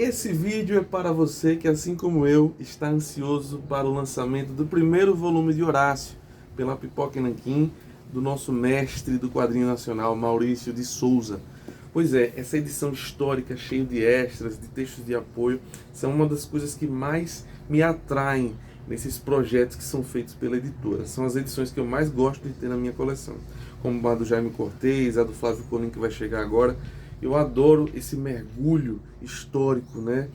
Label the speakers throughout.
Speaker 1: Esse vídeo é para você que, assim como eu, está ansioso para o lançamento do primeiro volume de Horácio, pela Pipoca e Nanquim, do nosso mestre do quadrinho nacional, Maurício de Souza. Pois é, essa edição histórica, cheia de extras, de textos de apoio, são uma das coisas que mais me atraem nesses projetos que são feitos pela editora. São as edições que eu mais gosto de ter na minha coleção, como a do Jaime Cortez, a do Flávio Colim, que vai chegar agora. Eu adoro esse mergulho histórico, né,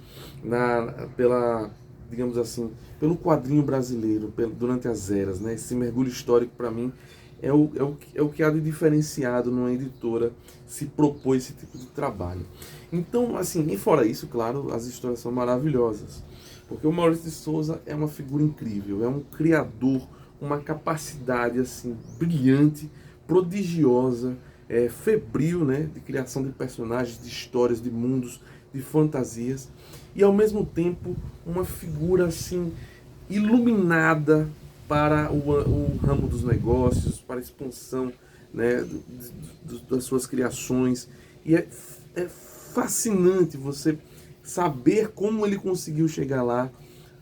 Speaker 1: digamos assim, pelo quadrinho brasileiro, durante as eras, né? Esse mergulho histórico, para mim, é o que há de diferenciado numa editora se propor esse tipo de trabalho. Então, assim, e fora isso, claro, as histórias são maravilhosas, porque o Maurício de Souza é uma figura incrível, é um criador, uma capacidade assim brilhante, prodigiosa, febril, né, de criação de personagens, de histórias, de mundos, de fantasias, e ao mesmo tempo uma figura assim iluminada para o ramo dos negócios, para a expansão, né, das suas criações. E é fascinante você saber como ele conseguiu chegar lá,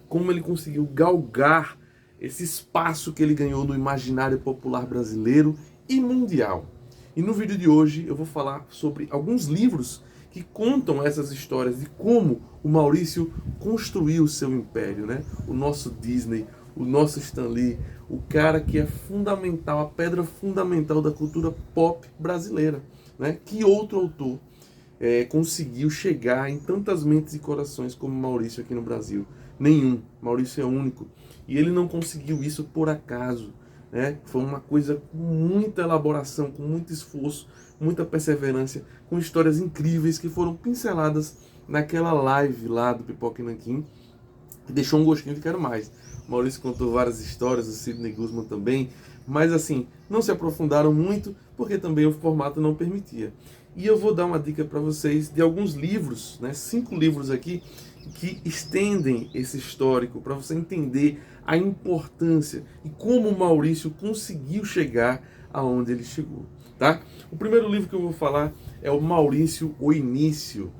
Speaker 1: como ele conseguiu galgar esse espaço que ele ganhou no imaginário popular brasileiro e mundial. E no vídeo de hoje eu vou falar sobre alguns livros que contam essas histórias de como o Maurício construiu o seu império, né? O nosso Disney, o nosso Stan Lee, o cara que é fundamental, a pedra fundamental da cultura pop brasileira, né? Que outro autor conseguiu chegar em tantas mentes e corações como Maurício aqui no Brasil? Nenhum. Maurício é único. E ele não conseguiu isso por acaso, né? Foi uma coisa com muita elaboração, com muito esforço, muita perseverança, com histórias incríveis que foram pinceladas naquela live lá do Pipoca e Nanquim, que deixou um gostinho de quero mais. O Maurício contou várias histórias, o Sidney Guzman também, mas assim, não se aprofundaram muito, porque também o formato não permitia. E eu vou dar uma dica para vocês de alguns livros, né, 5 livros aqui, que estendem esse histórico, para você entender a importância e como o Maurício conseguiu chegar aonde ele chegou, tá? O primeiro livro que eu vou falar é o Maurício, o Início,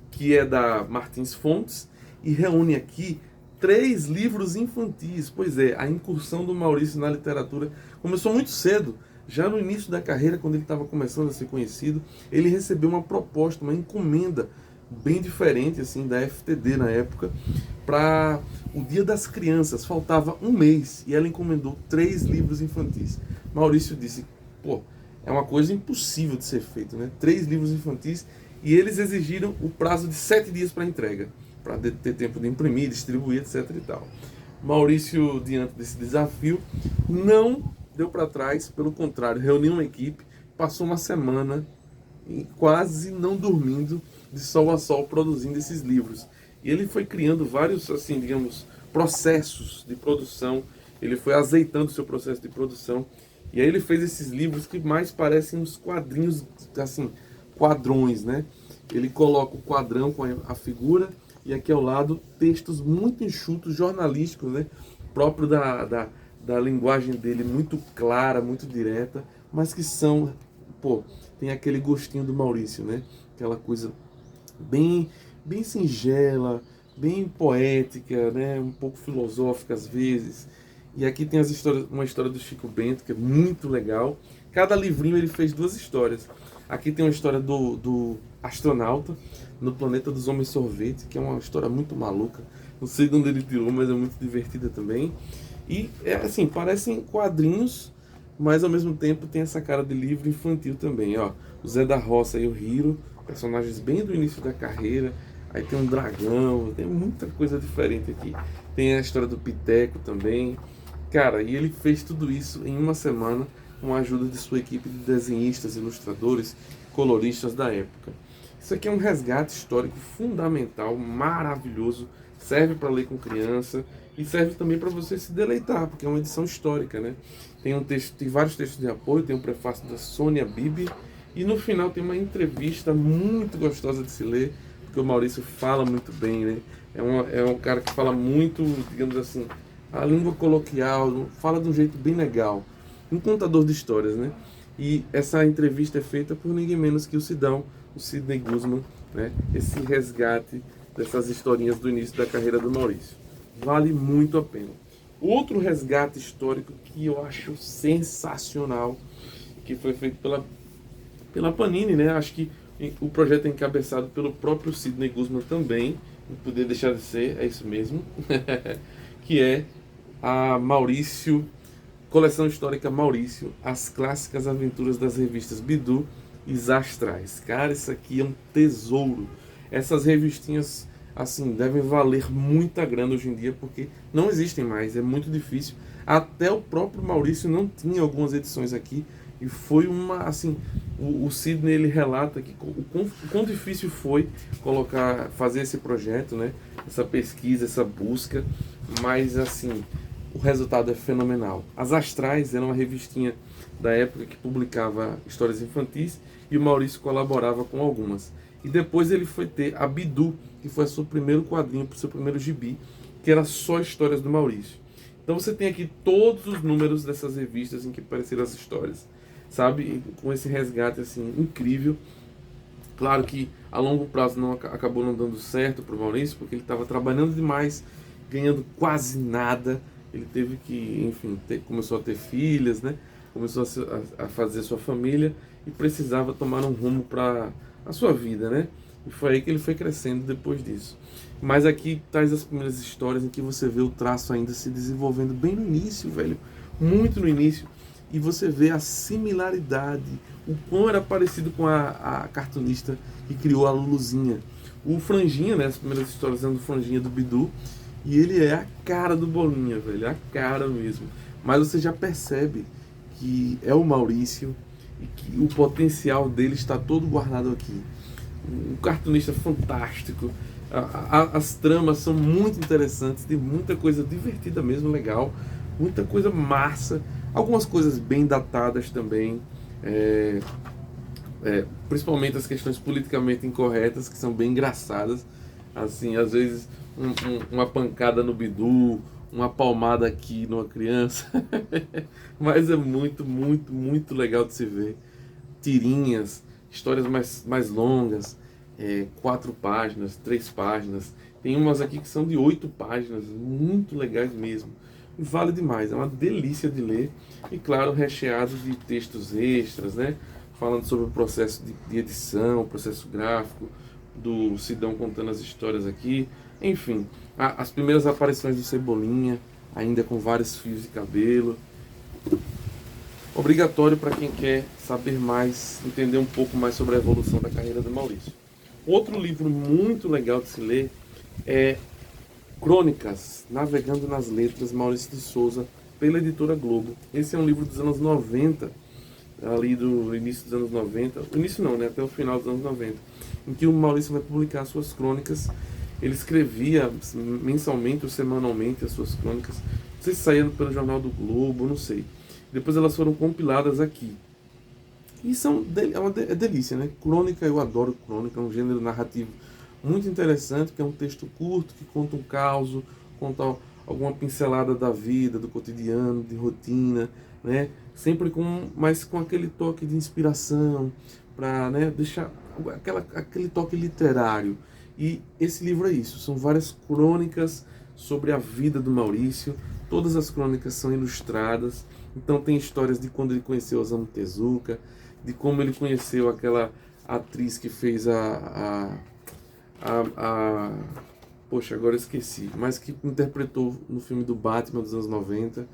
Speaker 1: que é da Martins Fontes, e reúne aqui 3 livros infantis. Pois é, a incursão do Maurício na literatura começou muito cedo. Já no início da carreira, quando ele estava começando a ser conhecido, ele recebeu uma proposta, uma encomenda bem diferente assim da FTD na época, para o Dia das Crianças. Faltava um mês e ela encomendou 3 livros infantis. Maurício disse, pô, é uma coisa impossível de ser feito, né? 3 livros infantis, e eles exigiram o prazo de 7 dias para entrega, para ter tempo de imprimir, distribuir, etc e tal. Maurício, diante desse desafio, não deu para trás, pelo contrário, reuniu uma equipe, passou uma semana quase não dormindo, de sol a sol, produzindo esses livros. E ele foi criando vários, assim, digamos, processos de produção, ele foi azeitando o seu processo de produção, e aí ele fez esses livros que mais parecem uns quadrinhos, assim, quadrões, né? Ele coloca o quadrão com a figura, e aqui ao lado textos muito enxutos, jornalísticos, né? Próprio da linguagem dele, muito clara, muito direta, mas que são, pô, tem aquele gostinho do Maurício, né? Aquela coisa bem singela, bem poética, né? Um pouco filosófica às vezes. E aqui tem uma história do Chico Bento, que é muito legal. Cada livrinho ele fez 2 histórias. Aqui tem uma história do astronauta no planeta dos homens sorvete, que é uma história muito maluca. Não sei de onde ele tirou, mas é muito divertida também. E é assim, parecem quadrinhos, mas ao mesmo tempo tem essa cara de livro infantil também, ó. O Zé da Roça e o Hiro, personagens bem do início da carreira. Aí tem um dragão, tem muita coisa diferente aqui. Tem a história do Piteco também. Cara, e ele fez tudo isso em uma semana com a ajuda de sua equipe de desenhistas, ilustradores, coloristas da época. Isso aqui é um resgate histórico fundamental, maravilhoso, serve para ler com criança e serve também para você se deleitar, porque é uma edição histórica, né? Tem vários textos de apoio, tem um prefácio da Sônia Bibi e no final tem uma entrevista muito gostosa de se ler, porque o Maurício fala muito bem, né? É um cara que fala muito, digamos assim, a língua coloquial, fala de um jeito bem legal. Um contador de histórias, né? E essa entrevista é feita por ninguém menos que o Sidão, o Sidney Guzman, né? Esse resgate dessas historinhas do início da carreira do Maurício. Vale muito a pena. Outro resgate histórico que eu acho sensacional, que foi feito pela Panini, né? Acho que o projeto é encabeçado pelo próprio Sidney Guzman também, não poder deixar de ser, é isso mesmo, que é a Maurício, Coleção Histórica Maurício, as clássicas aventuras das revistas Bidu e Zastrais. Cara, isso aqui é um tesouro. Essas revistinhas, assim, devem valer muita grana hoje em dia, porque não existem mais, é muito difícil. Até o próprio Maurício não tinha algumas edições aqui, e foi uma, assim, o Sidney, ele relata que o quão difícil foi fazer esse projeto, né? Essa pesquisa, essa busca, mas assim, o resultado é fenomenal. As Astrais era uma revistinha da época que publicava histórias infantis e o Maurício colaborava com algumas. E depois ele foi ter a Bidu, que foi o seu primeiro quadrinho, o seu primeiro gibi, que era só histórias do Maurício. Então você tem aqui todos os números dessas revistas em que apareceram as histórias, sabe? E com esse resgate assim incrível. Claro que a longo prazo acabou não dando certo para o Maurício, porque ele estava trabalhando demais, ganhando quase nada. Ele teve que, enfim, começou a ter filhas, né? Começou a fazer sua família e precisava tomar um rumo para a sua vida, né? E foi aí que ele foi crescendo depois disso. Mas aqui traz as primeiras histórias em que você vê o traço ainda se desenvolvendo bem no início, velho. Muito no início. E você vê a similaridade, o quão era parecido com a cartunista que criou a Luluzinha. O Franjinha, né? As primeiras histórias eram do Franjinha do Bidu. E ele é a cara do Bolinha, velho. É a cara mesmo. Mas você já percebe que é o Maurício e que o potencial dele está todo guardado aqui. Um cartunista fantástico. As tramas são muito interessantes, tem muita coisa divertida mesmo, legal, muita coisa massa, algumas coisas bem datadas também, principalmente as questões politicamente incorretas, que são bem engraçadas, assim, às vezes uma pancada no Bidu, uma palmada aqui numa criança, mas é muito, muito, muito legal de se ver. Tirinhas, histórias mais longas, 4 páginas, 3 páginas. Tem umas aqui que são de 8 páginas, muito legais mesmo. Vale demais, é uma delícia de ler. E claro, recheado de textos extras, né? Falando sobre o processo de edição, o processo gráfico, do Sidão contando as histórias aqui. Enfim, as primeiras aparições do Cebolinha, ainda com vários fios de cabelo. Obrigatório para quem quer saber mais, entender um pouco mais sobre a evolução da carreira do Maurício. Outro livro muito legal de se ler é Crônicas, Navegando nas Letras, Maurício de Souza, pela editora Globo. Esse é um livro dos anos 90, ali do início dos anos 90, início não, né, até o final dos anos 90, em que o Maurício vai publicar suas crônicas. Ele escrevia mensalmente ou semanalmente as suas crônicas, não sei se saía pelo Jornal do Globo, não sei. Depois elas foram compiladas aqui. E é delícia, né? Crônica, eu adoro crônica, é um gênero narrativo muito interessante, que é um texto curto, que conta um caos, conta alguma pincelada da vida, do cotidiano, de rotina, né? Sempre mas com aquele toque de inspiração, para, né, deixar aquele toque literário. E esse livro é isso, são várias crônicas sobre a vida do Maurício, todas as crônicas são ilustradas, então tem histórias de quando ele conheceu Osamu Tezuka, de como ele conheceu aquela atriz que fez poxa, agora eu esqueci, mas que interpretou no filme do Batman dos anos 90.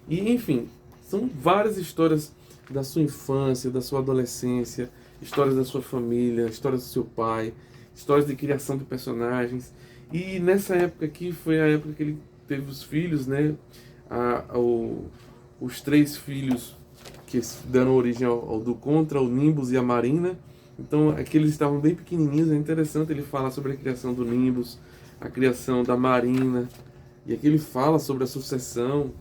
Speaker 1: E enfim, são várias histórias da sua infância, da sua adolescência, histórias da sua família, histórias do seu pai, histórias de criação de personagens. E nessa época aqui foi a época que ele teve os filhos, né? Os 3 filhos que deram origem ao do Contra, o Nimbus e a Marina. Então aqui eles estavam bem pequenininhos, é interessante ele falar sobre a criação do Nimbus, a criação da Marina. E aqui ele fala sobre a sucessão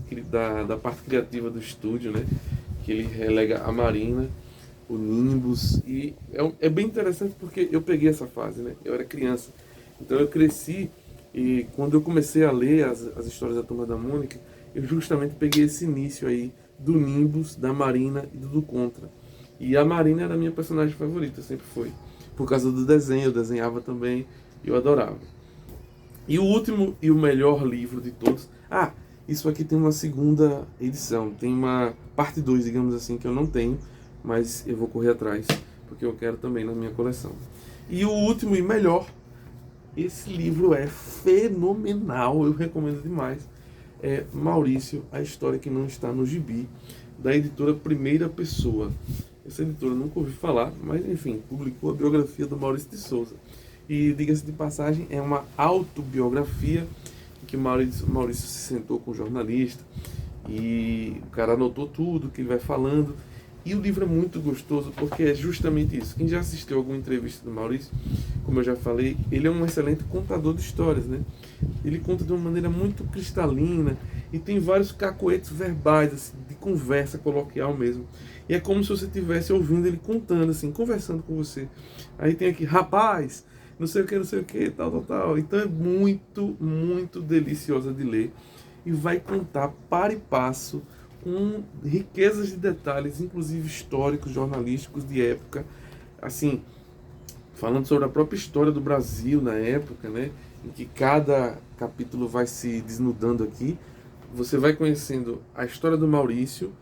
Speaker 1: da parte criativa do estúdio, né? Que ele relega a Marina, o Nimbus. E é bem interessante porque eu peguei essa fase, né? Eu era criança. Então eu cresci e quando eu comecei a ler as histórias da Turma da Mônica, eu justamente peguei esse início aí do Nimbus, da Marina e do Contra. E a Marina era a minha personagem favorita, sempre foi. Por causa do desenho, eu desenhava também e eu adorava. E o último e o melhor livro de todos. Ah, isso aqui tem uma segunda edição, tem uma parte 2, digamos assim, que eu não tenho, mas eu vou correr atrás, porque eu quero também na minha coleção. E o último e melhor, esse livro é fenomenal, eu recomendo demais. É Maurício, a história que não está no gibi, da editora Primeira Pessoa. Essa editora eu nunca ouvi falar, mas enfim, publicou a biografia do Maurício de Souza. E diga-se de passagem, é uma autobiografia em que Maurício se sentou com o jornalista e o cara anotou tudo que ele vai falando. E o livro é muito gostoso porque é justamente isso. Quem já assistiu alguma entrevista do Maurício, como eu já falei, ele é um excelente contador de histórias, né? Ele conta de uma maneira muito cristalina e tem vários cacoetes verbais, assim, de conversa coloquial mesmo. E é como se você estivesse ouvindo ele contando, assim, conversando com você. Aí tem aqui, rapaz, não sei o que, tal, tal, tal. Então é muito, muito deliciosa de ler. E vai contar para e passo com riquezas de detalhes, inclusive históricos, jornalísticos de época, assim, falando sobre a própria história do Brasil na época, né, em que cada capítulo vai se desnudando aqui, você vai conhecendo a história do Maurício,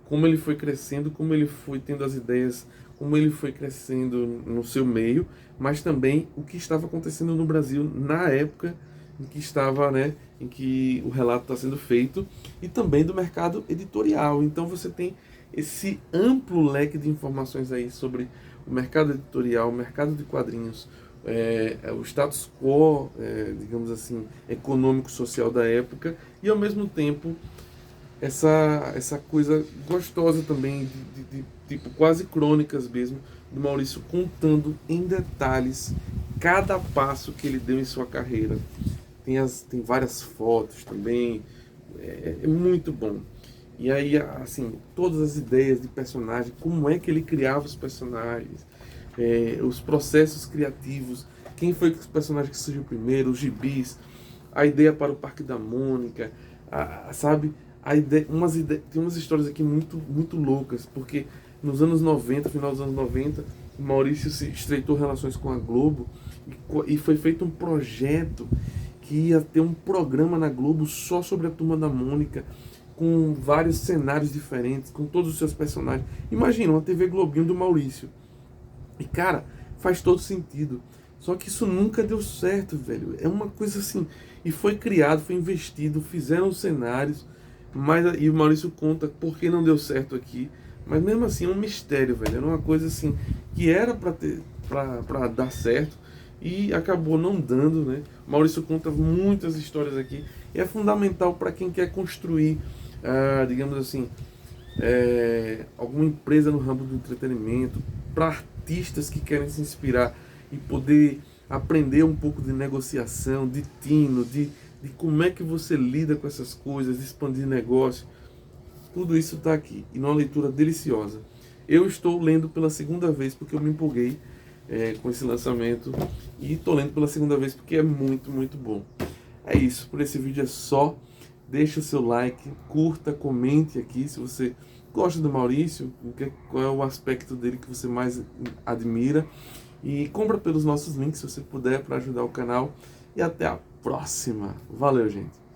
Speaker 1: como ele foi crescendo, como ele foi tendo as ideias, como ele foi crescendo no seu meio, mas também o que estava acontecendo no Brasil na época em que estava, né, em que o relato está sendo feito, e também do mercado editorial. Então você tem esse amplo leque de informações aí sobre o mercado editorial, o mercado de quadrinhos, o status quo, digamos assim, econômico-social da época, e ao mesmo tempo essa coisa gostosa também, de tipo quase crônicas mesmo, do Maurício contando em detalhes cada passo que ele deu em sua carreira. Tem várias fotos também, é muito bom. E aí, assim, todas as ideias de personagem, como é que ele criava os personagens, os processos criativos, quem foi os personagens que surgiu primeiro, os gibis, a ideia para o Parque da Mônica, sabe? A ideia, tem umas histórias aqui muito, muito loucas, porque nos anos 90, final dos anos 90, o Maurício se estreitou relações com a Globo e foi feito um projeto que ia ter um programa na Globo só sobre a Turma da Mônica, com vários cenários diferentes, com todos os seus personagens. Imagina, uma TV Globinho do Maurício. E cara, faz todo sentido. Só que isso nunca deu certo, velho. É uma coisa assim. E foi criado, foi investido, fizeram os cenários. E o Maurício conta por que não deu certo aqui. Mas mesmo assim é um mistério, velho. Era uma coisa assim que era pra dar certo e acabou não dando, né? O Maurício conta muitas histórias aqui. E é fundamental para quem quer construir, digamos assim, alguma empresa no ramo do entretenimento, para artistas que querem se inspirar e poder aprender um pouco de negociação, de tino, de como é que você lida com essas coisas, de expandir negócio. Tudo isso está aqui, e numa leitura deliciosa. Eu estou lendo pela segunda vez porque eu me empolguei com esse lançamento, e estou lendo pela segunda vez porque é muito, muito bom. É isso, por esse vídeo é só. Deixa o seu like, curta, comente aqui se você gosta do Maurício, qual é o aspecto dele que você mais admira. E compra pelos nossos links se você puder para ajudar o canal. E até a próxima. Valeu, gente!